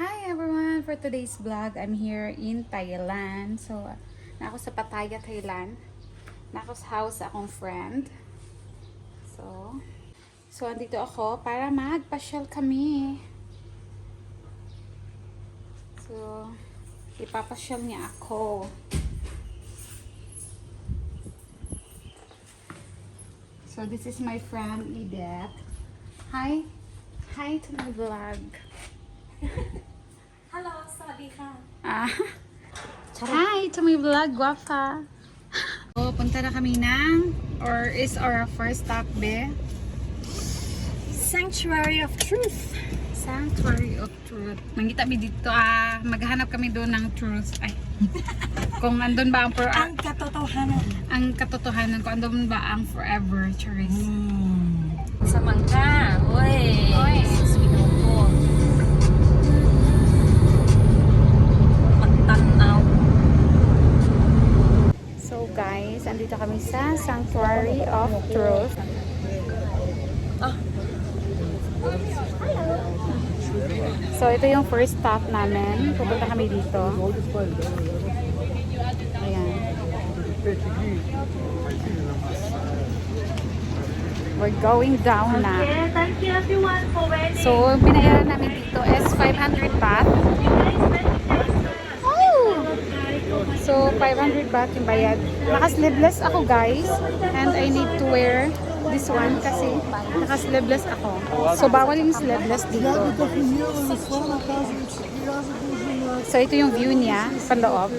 Hi everyone! For today's vlog, I'm here in Thailand. So, na ako sa Pattaya, Thailand. Na ako sa house sa akong friend. So andito ako para magpasyal kami. So, ipapasyal niya ako. So, this is my friend, Edith. Hi! Hi to my vlog. Hello, สวัสดีค่ะ Hi to my vlog, guapa. So, punta na kami ng, or is our first stop, be? Sanctuary of Truth. Sanctuary of Truth. Mangita mi dito, maghanap kami doon ng truth. Ay, kung andun ba ang Ang katotohanan. ang katotohanan, kung andun ba ang forever, Charis. Sa mangka. Oy. Minuto. Magtanaw. So guys, andito kami sa Sanctuary of Truth. So ito yung first stop namin. Pupunta kami dito. Ayan. We're going down na. Okay, thank you everyone for waiting. So, pinayaran namin dito is 500 baht. Oh! So, 500 baht yung bayad. Naka-sleeveless ako, guys. And I need to wear this one kasi naka-sleeveless ako. So, bawal yung sleeveless dito. So, ito yung view niya, paloob.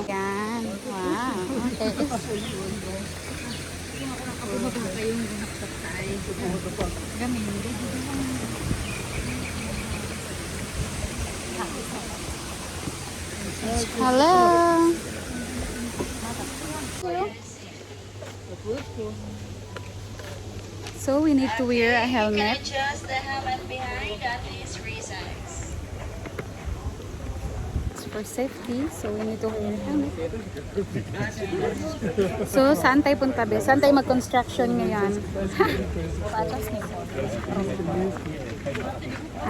Yan. Wow. Hello. So we need to wear a helmet. Adjust the helmet behind at least 3 seconds. It's for safety, so we need to wear a helmet. So saan tayo punta, be? Saan tayo mag-construction ngayon?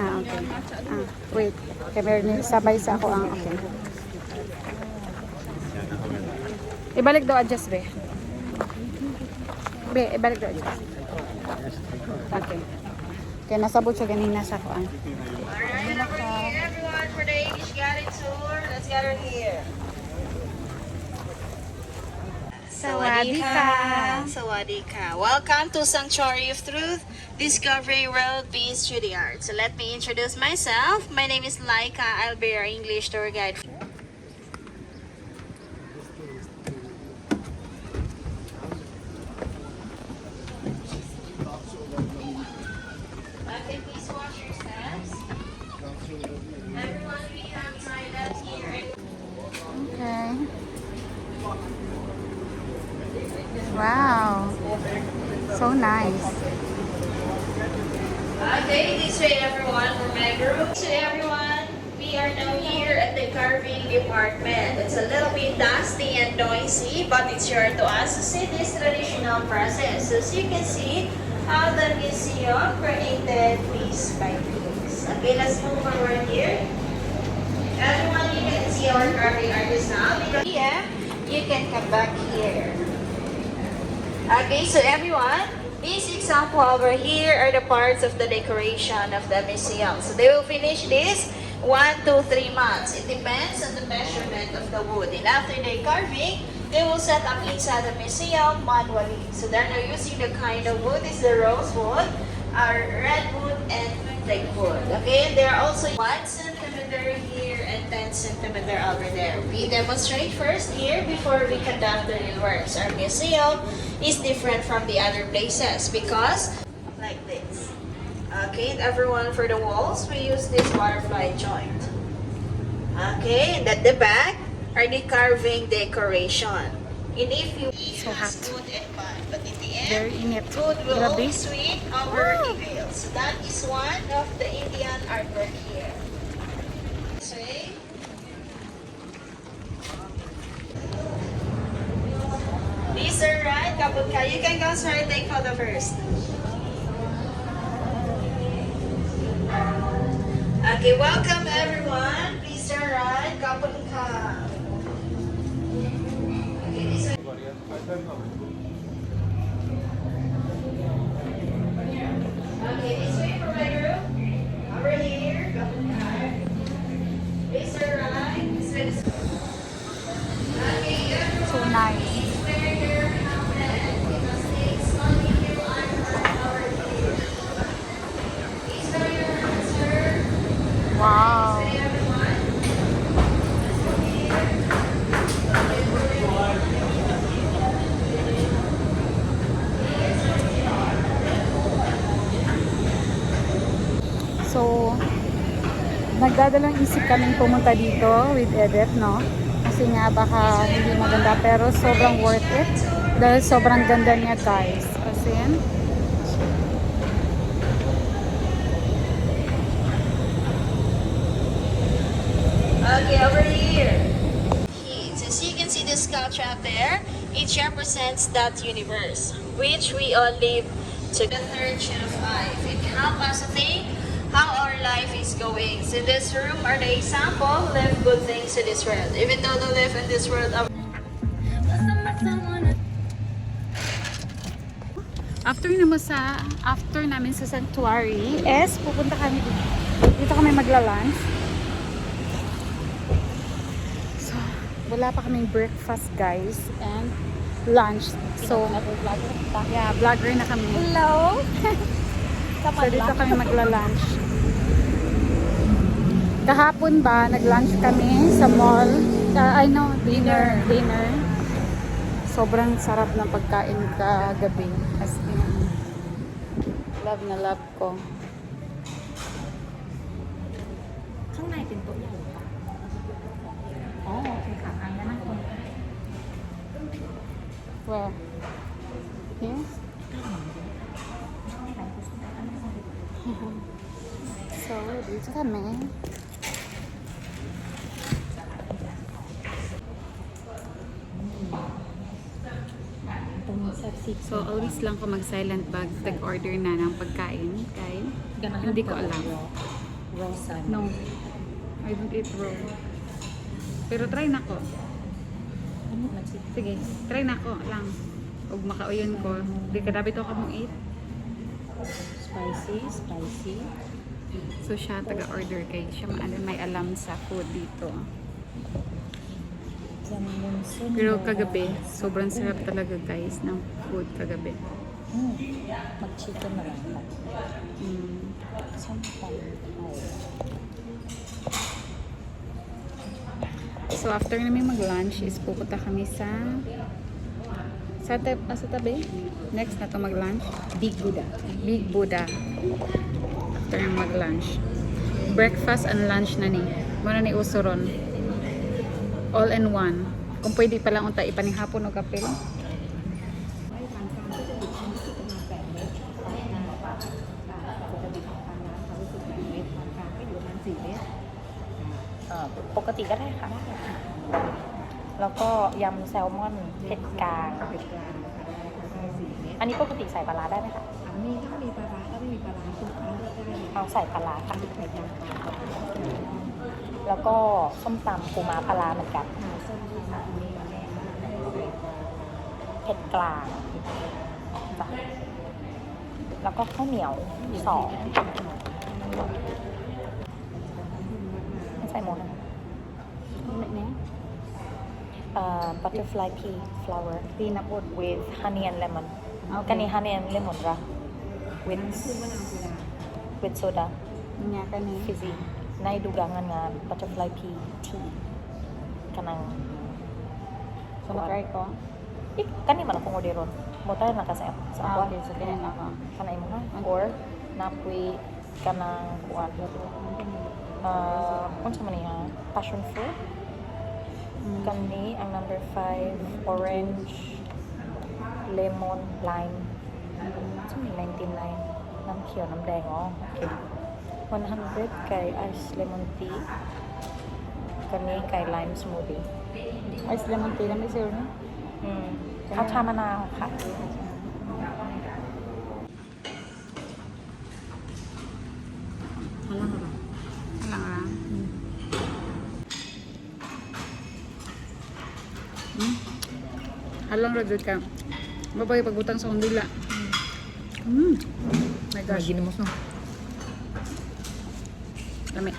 Okay. Wait. Kaya sabay sa ako ang okay. Ibalik daw adjust, be. Be, ibalik daw adjust. Okay. Kaya nasabot siya ganina sa ako ang. Alright, everyone for the English Guided Tour. Let's gather here. Sawadika. Sawadika. Welcome to Sanctuary of Truth, Discovery World Peace Through the Arts. So let me introduce myself. My name is Laika. I'll be your English tour guide. Okay, please wash your steps. Everyone, we have tried up here. Okay. Wow. So nice. Okay, this way everyone for my group. So everyone, we are now here at the carving department. It's a little bit dusty and noisy, but it's sure to us to see this traditional process. So as you can see, how the museum created piece by piece. Okay, let's move forward here. Everyone, you can see our carving artist now. Because here, you can come back here. Okay, so everyone, this example over here are the parts of the decoration of the museum. So they will finish this 1 to 3 months. It depends on the measurement of the wood. And after the carving, they will set up inside the museum manually. So they're now using the kind of wood is the rosewood, redwood, and teak wood. Okay, and there are also 1 centimeter here and 10 centimeter over there. We demonstrate first here before we conduct the real works. Our museum is different from the other places because like this. Okay, and everyone for the walls, we use this butterfly joint. Okay, and at the back are the carving decoration. And if you So hot. good and bad, but in the end, Very init. good will Grabe. always win over evil. So that is one of the Indian artwork here. This way. These are right, Kaputka. You can go, sir, take photo first. Okay, welcome everyone. Please turn right. Kapag ka. Okay, this way. Okay, this way for my group. Over here. Kapag ka. Please turn right. This way. Okay, everyone. So nice. Please wear your helmet because it's only you over here. Please wear your helmet, sir. Wow. This way, everyone. So, nagdadalang isip kaming pumunta dito with Edith, no? Kasi nga baka hindi maganda, pero sobrang worth it. Dahil sobrang ganda niya, guys. As in, Okay, over here. As you can see the scout trap there, each represents that universe, which we all live to the third chain of life. It helps us to think how our life is going. So this room are the example who live good things in this world. Even though they live in this world of after namin sa sanctuary, pupunta kami dito. Dito kami magla-lunch. So, wala pa kaming breakfast, guys, and lunch. So, yeah, vlogger na kami. Hello? So, dito kami magla-lunch. Kahapon ba, nag-lunch kami sa mall. Dinner. Sobrang sarap ng pagkain kagabi. As in, love na love ko. ข้างในเป็นโต๊ะใหญ่ปะ อ๋อ โอเคค่ะอันนั้นนั่งคน Where? Here? So, dito kami. So, always lang ko mag-silent bag, tag-order na ng pagkain. Kaya, hindi ko alam. raw salmon. No, I don't eat raw. Pero try na ko. Ano nagsit? Sige, try na ko lang. Huwag makauyon ko. Di ka dapat ako mong eat. Spicy. So, siya taga-order kay siya may alam sa food dito. Salmon. Pero kagabi, sobrang sarap talaga guys ng food kagabi. Mag-chicken na lang. So after namin mag-lunch is pupunta kami sa tabi. Next na to mag-lunch. Big Buddha. After namin mag-lunch. Breakfast and lunch na ni. Muna ni usuron. All in one. Kung pwede pa lang unta ipaning hapon o kapil.ปกติก็ได้ค่ะ แล้วก็ยำแซลมอนเผ็ดกลาง อันนี้ปกติใส่ปลาร้าได้ไหมคะ มีถ้ามีปลาร้าก็ไม่มีปลาร้าทุกครั้งเลือกได้เลย เอาใส่ปลาร้าค่ะ ใส่ยำปลาร้า แล้วก็ส้มตำปูม้าปลาร้าเหมือนกัน ส้มตำมีแม่ได้ใส่ปลา เผ็ดกลางจ้ะแล้วก็ข้าวเหนียว2ใส่หมดนะ butterfly pea flower peanut butter with honey and lemon กันนี้ honey and lemon ra with คือมะนาวโซดา with soda Nya kani. fizzy nay dugangan nga butterfly pea tea kanang So na-try ko. kani man akong orderon mo tayo na kasi sa ako Okay, so ganyan ako. kanay mo ha or napwi kanang kuan kung sa man niya passion fruit kani ang number 5 orange lemon lime 99น้ำเขียวน้ำแดงอ๋อโอเค100 kay ice lemon tea kani kay lime smoothie Ice lemon tea lang sir no? เอาชามะนาวค่ะ Halang ra. Halang ra jud ka. Mabay pagbutang sa kondila. My gosh. Ginamos no. Lami.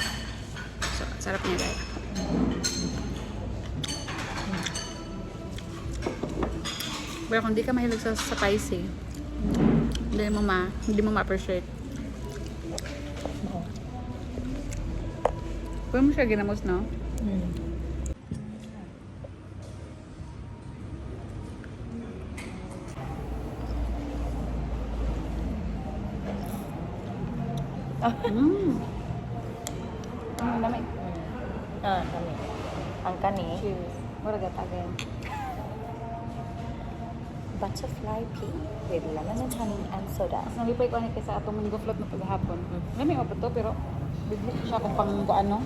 So, sarap niya guys. Pero kung di ka mahilig sa spicy, hindi mo ma-appreciate. Oo. Pwede mo siya ginamos, no? Mm. Lami. Kani. Ang kani. Cheers. Mura gatagan. Butterfly pea with lemon and honey and soda. Nalipay ko ni kaysa atong mango float na paghapon. Lami mo pa to, pero bigli siya kung pang ano,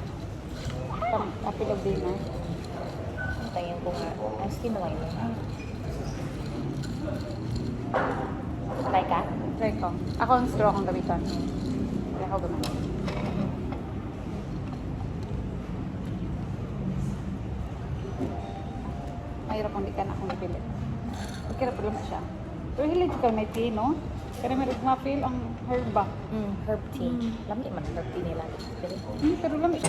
pang apple of dinner. Tayo ko nga. Ang stimulay mo. Like that? Try ko. Ako ang straw kong gamitan. Kaya ako gamit. Mahirap kung di ka na akong napili. Okay na pala siya. Pero hilig ka may tea, no? Kaya may ma-feel ang herba. Herb tea. Lami man herb tea nila. Pero lamig.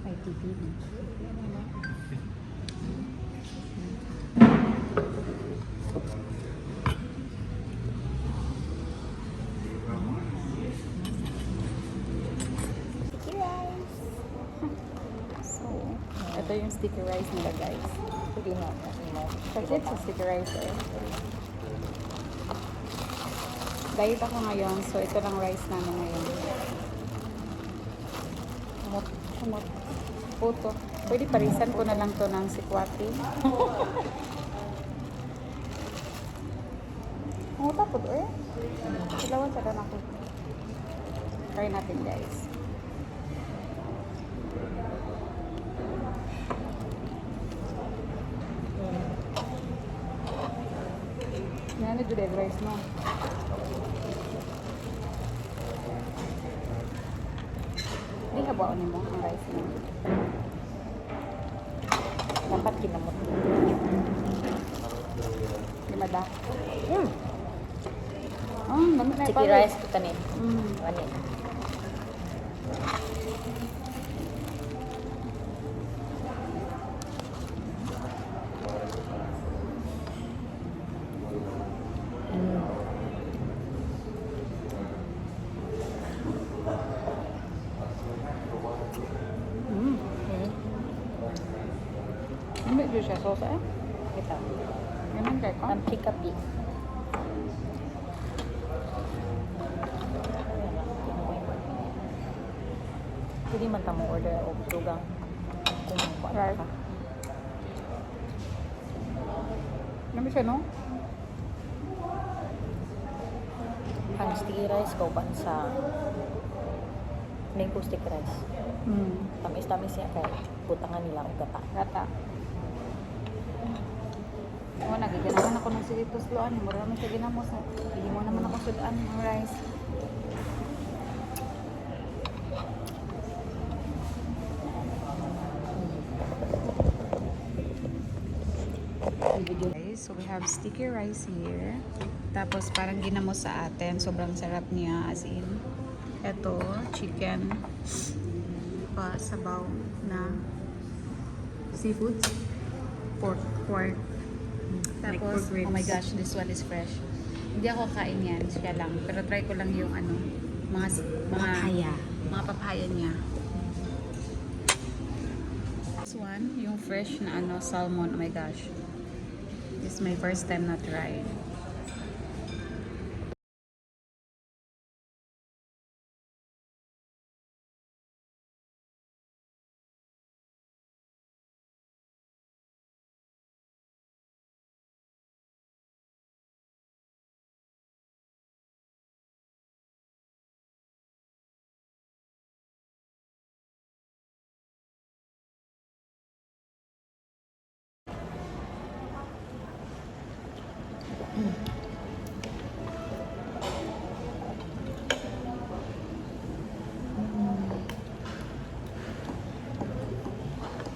May TV. Sticky rice. So, ito yung sticky rice nila, guys. Pwede na. Kasi sa sticky rice, eh. Diet ako ngayon, so ito lang rice namin ngayon. Kumot. Puto. Pwede parisan ko na lang to ng sikwati. Puto po eh. Silawan sa dan ako. Try natin, guys. Yan na good egg rice, no? Hindi habaon mo ang rice mo. Dapat kinamot. Lima da. Oh, dami na Sticky rice ko kani. Mm. Ani. Mm. Hindi dyan siya sauce eh. Ito. Ganun kayo ko. Ang pikapi. Pwede man tamo order o dugang. Kung kuan Right. ka. Dami siya, no? Ang sticky rice kauban sa mango sticky rice. Mm. Tamis-tamis niya kaya butangan nila og gata. Gata. Oo, nagiganahan ako ng silitos loan. Mura naman siya ginamos. Hindi mo naman ako sudan ng rice. Guys, so we have sticky rice here. Tapos parang ginamos sa atin. Sobrang sarap niya. As in, eto, chicken. Pa, sabaw na seafood. Pork. Like Tapos, pork ribs. oh my gosh, this one is fresh. Hindi ako kain yan, siya lang. Pero try ko lang yung ano, Papaya. mga papaya niya. This one, yung fresh na ano, salmon. Oh my gosh. This is my first time na try.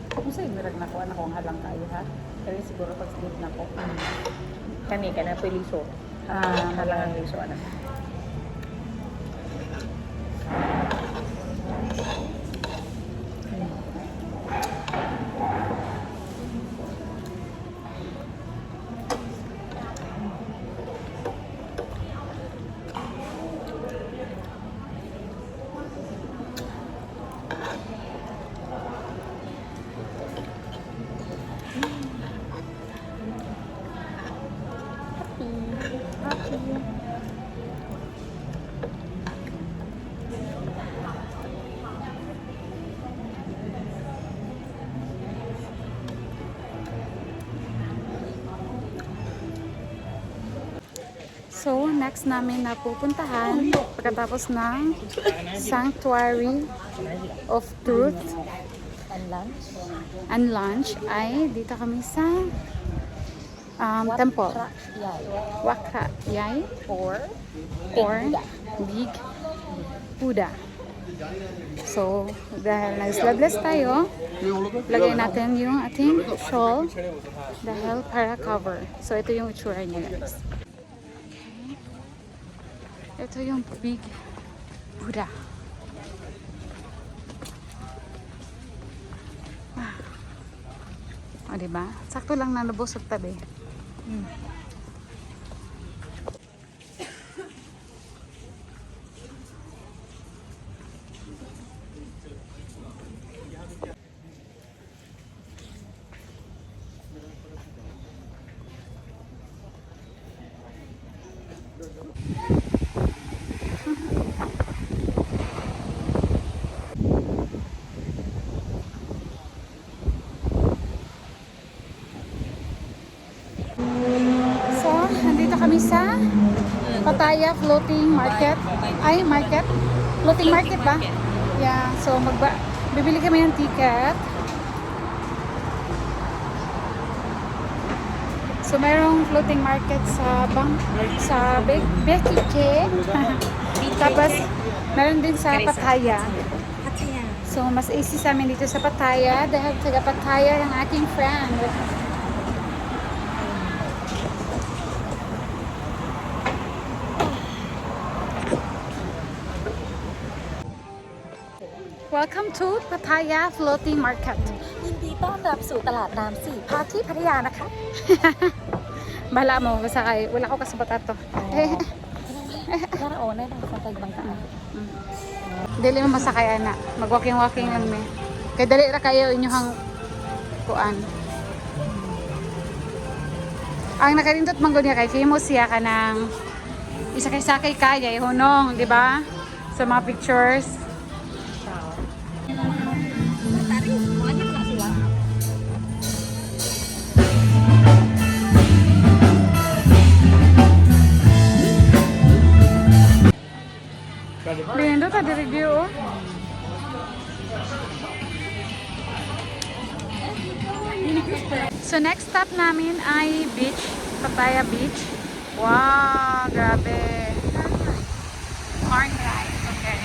Kung sa'yo, mirag na ko, anak kong halang kayo ha. Pero siguro pag sleep na ko. Kani ka na po liso. Halangan liso na. So, next namin na pupuntahan pagkatapos ng Sanctuary of Truth And lunch. and lunch ay dito kami sa temple. Yay. Wakra Yai Or or Big Buddha. So, dahil nag-sleeveless tayo, lagay natin yung ating shawl dahil para cover. So, ito yung itsura niya, guys. Ito yung Big Buddha. O, diba? Sakto lang na lubos sa tabi. So, nandito kami sa Pattaya Floating Market. Ay, market? Floating market ba? Yeah. So, bibili kami ng ticket. So, mayroong floating market sa Becky K. Tapos, meron din sa Pattaya. Pattaya. So, mas easy sa amin dito sa Pattaya dahil taga Pattaya ang aking friend. Welcome to Pattaya Floating Market. ยินดีต้อนรับสู่ตลาดน้ำสี่ภาคที่พัทยานะคะ Bahala mo, basta kay wala ko kasabot ato. Nara o na lang sa tagbangka. Dili mo masakay ana. Mag-walking-walking lang mi. Kay dali ra kayo inyong kuan. Ang nakarindot man gud niya kay kimo siya kanang isakay-sakay kaya hunong, di ba? Sa mga pictures. Lindo ta di review. Oh. So next stop namin ay beach, Pattaya Beach. Wow, grabe. Corn rice, okay.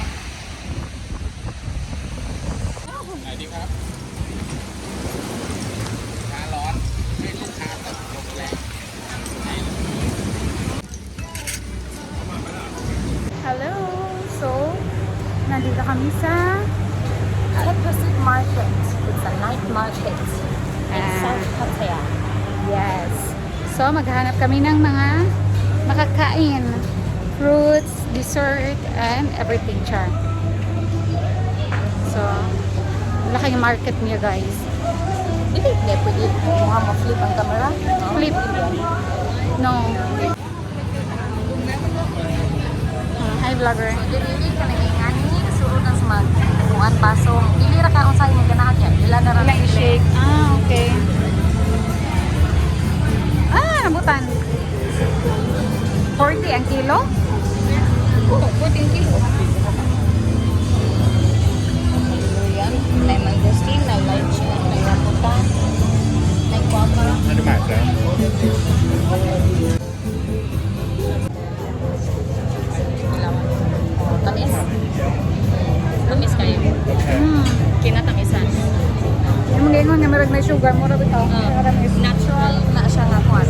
Hello. So, nandito kami sa Tepasit Market. It's a night market in South Pattaya. Yes. So, maghahanap kami ng mga makakain. Fruits, dessert, and everything, char. So, laki yung market niya, guys. Hindi, pwede mo ma-flip ang camera. Flip. No. Hi, vlogger. Dili ka na ngani surutan sa mag kuan pasong. Dili ra ka unsay mo ganahan yan. Ila na ra Ilang i-shake. Ah, okay. Ah, nabutan. 40 ang kilo? Oo, 14 kilo. Yan, may mangosteen, may lychee, may rambutan, may guava. Ano masa? Tamis. Tamis kayo. murag may sugar, murag ito. Natural na siya nga kwan.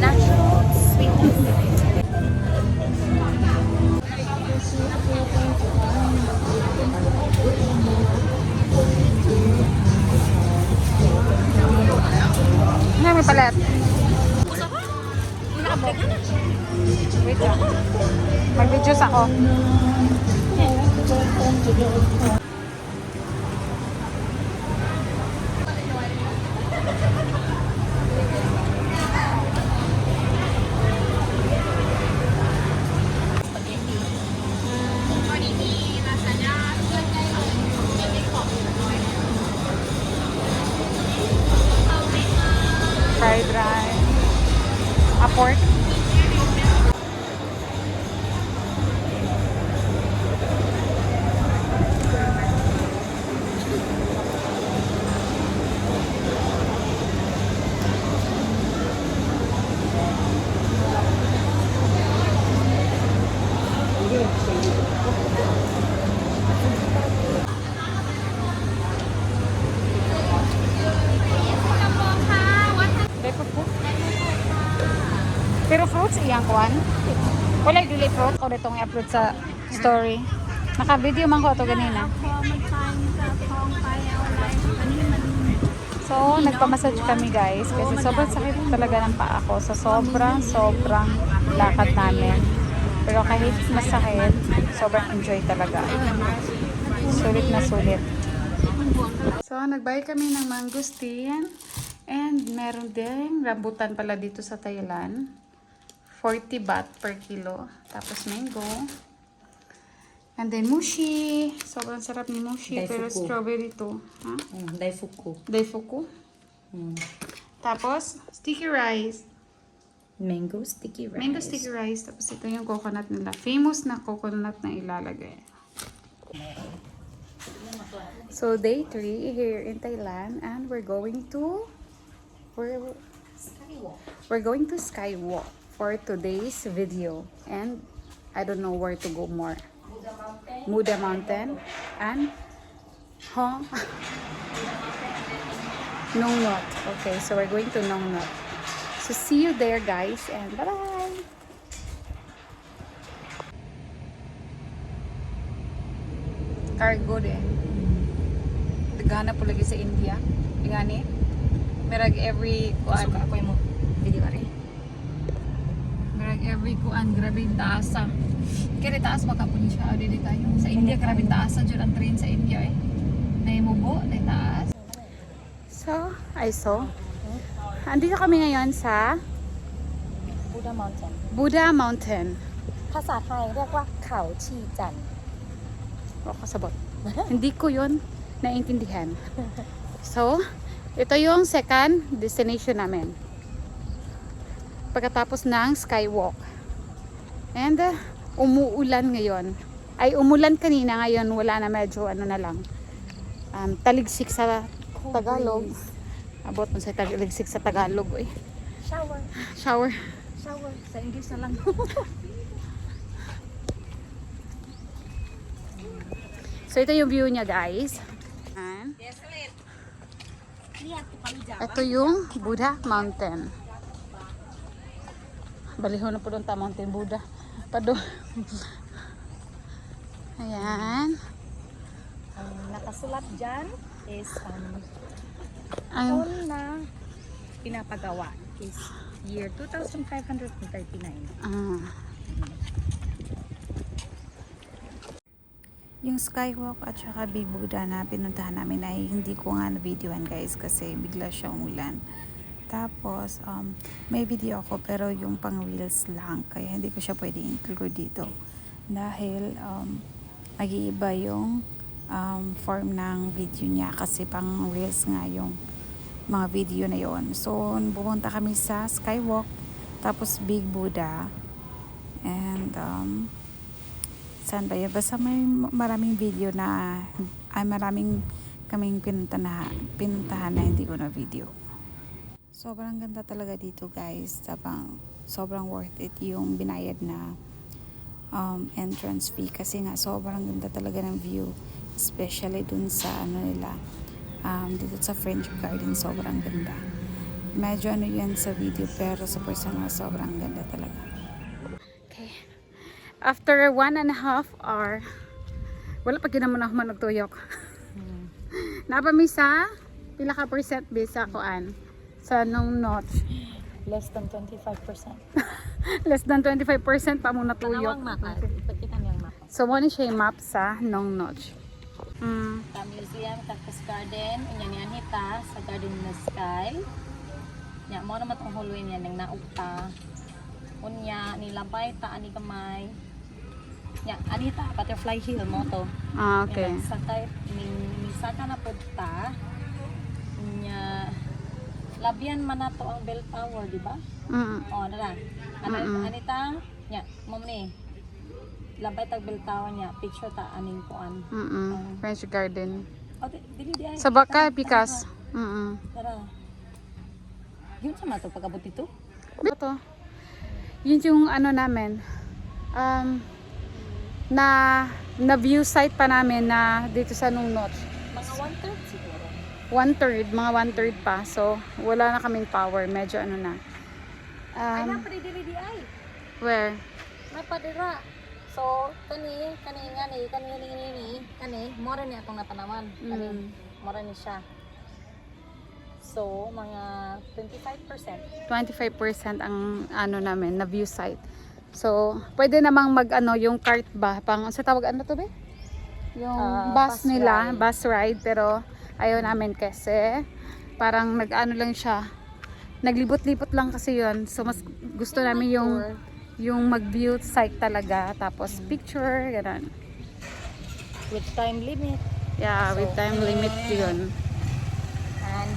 Natural sweetness. Ano may palet? Wait lang. Mag-videos ako. Fried rice. A pork. Pero fruits iyang kuan. Wala dili fruit o ditong i-upload sa story. Naka-video man ko to ganina. So, nagpa-massage kami guys kasi sobrang sakit talaga ng paa ko. So, sobrang lakad namin. Pero kahit masakit, sobrang enjoy talaga. Sulit na sulit. So, nagbayad kami ng mangosteen. And meron din rambutan pala dito sa Thailand. 40 baht per kilo. Tapos mango. And then mushi. Sobrang sarap ni mushi. Daifuku. Pero strawberry to. Ha? Daifuku. Daifuku. Tapos sticky rice. Mango sticky rice. Mango sticky rice. Tapos ito yung coconut nila. Famous na coconut na ilalagay. So day 3 here in Thailand. And we're going to Skywalk for today's video, and I don't know where to go more. Muda Mountain and Nong Not. Okay, so we're going to Nong Not. So see you there guys, and bye bye. Cargo din. Dagana po lagi sa India. Ingani. Merag every kuan. Suka ako yung video ka rin. Merag every kuan, grabe yung taasa. Kaya taas makapun siya, di kayo. Sa India, grabe yung taasa dyan ang train sa India eh. Naimubo, na taas. So, andito kami ngayon sa Buddha Mountain. Buddha Mountain. ภาษาไทยเรียกว่าเขาชีจันทร์ O, kasabot. Hindi ko yun naiintindihan. So, ito yung second destination namin. Pagkatapos ng Skywalk. And umuulan ngayon. Ay, umulan kanina, ngayon wala na, medyo ano na lang. Taligsik sa Tagalog. Abot mo sa taligsik sa Tagalog eh. shower Shower. shower sa English na lang. So ito yung view niya guys. And ito yung Buddha Mountain. Baliho na po doon ta Mountain Buddha. Pado. Ayan. Ang nakasulat dyan is Ang taon na pinapagawa is year 2539. Yung Skywalk at saka Big Buddha na pinuntahan namin ay hindi ko nga na-videoan guys kasi bigla siya umulan. Tapos, may video ako pero yung pang reels lang kaya hindi ko siya pwede include dito. Dahil mag-iiba yung form ng video niya kasi pang reels nga yung mga video na yon. So, pumunta kami sa Skywalk tapos Big Buddha and saan ba yun? Basta may maraming video na maraming kaming pinuntahan na hindi ko na video. Sobrang ganda talaga dito guys. Sobrang worth it yung binayad na entrance fee kasi nga sobrang ganda talaga ng view, especially dun sa ano nila, Dito sa French Garden, sobrang ganda. Medyo ano yan sa video, pero sa personal, sobrang ganda talaga. Okay. After 1.5 hour, wala pa ginaman ako managtuyok. Napamisa, pila ka percent bisa koan sa nung notch. Less than 25%. Less than 25% pa mo natuyok. Panawang map. Ipagkita niyo ang map. So, mo ni siya yung map sa nung notch. Sa museum, Cactus Garden, unya ni Anita, sa Garden in the Sky. Nya, mo naman itong hallway niya, nang naugta. Unya, nilabay, taan ni kamay. Nya, Anita, Butterfly Hill mo to. Okay. Nya, sakay, saka na punta. Nya, labyan man na to ang bell tower, di ba? O, nara. Anita, nya, mo ni. Labay tag bell tower niya, picture ta aning kuan. French Garden. O, dili di ay. Sa baka, Pikas. Tara. Yun sa mato pagabot dito? Ito. Yun yung ano namin. Na view site pa namin na dito sa nung notch. Mga 1/3 siguro. 1/3, mga 1/3 pa. So, wala na kaming power. Medyo ano na. Ay, napadiri di ay. Where? Napadira. So, kani, mora ni atong natanawan. Kani, mora ni siya. So, mga 25%. 25% ang ano namin, na view site. So, pwede namang mag ano, yung cart ba? Pang, sa tawag ano to ba? Yung bus Bus nila, ride. bus ride. Pero, ayaw namin kasi, parang nag-ano lang siya. Naglibot-libot lang kasi yun. So, mas gusto namin yung mag-view site talaga. Tapos, picture, gano'n. With time limit. Yeah, with time limit yun. And,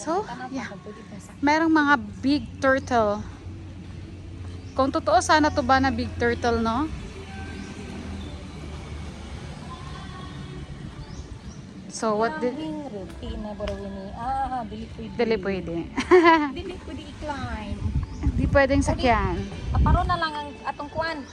So, yeah. Merong mga big turtle. Kung totoo, sana to ba na big turtle, no? So, what did... routine na burawini. Dili pwede. Dili pwede. Dili pwede i-climb. Di pwedeng sakyan. Aparo na lang ang atong kuan.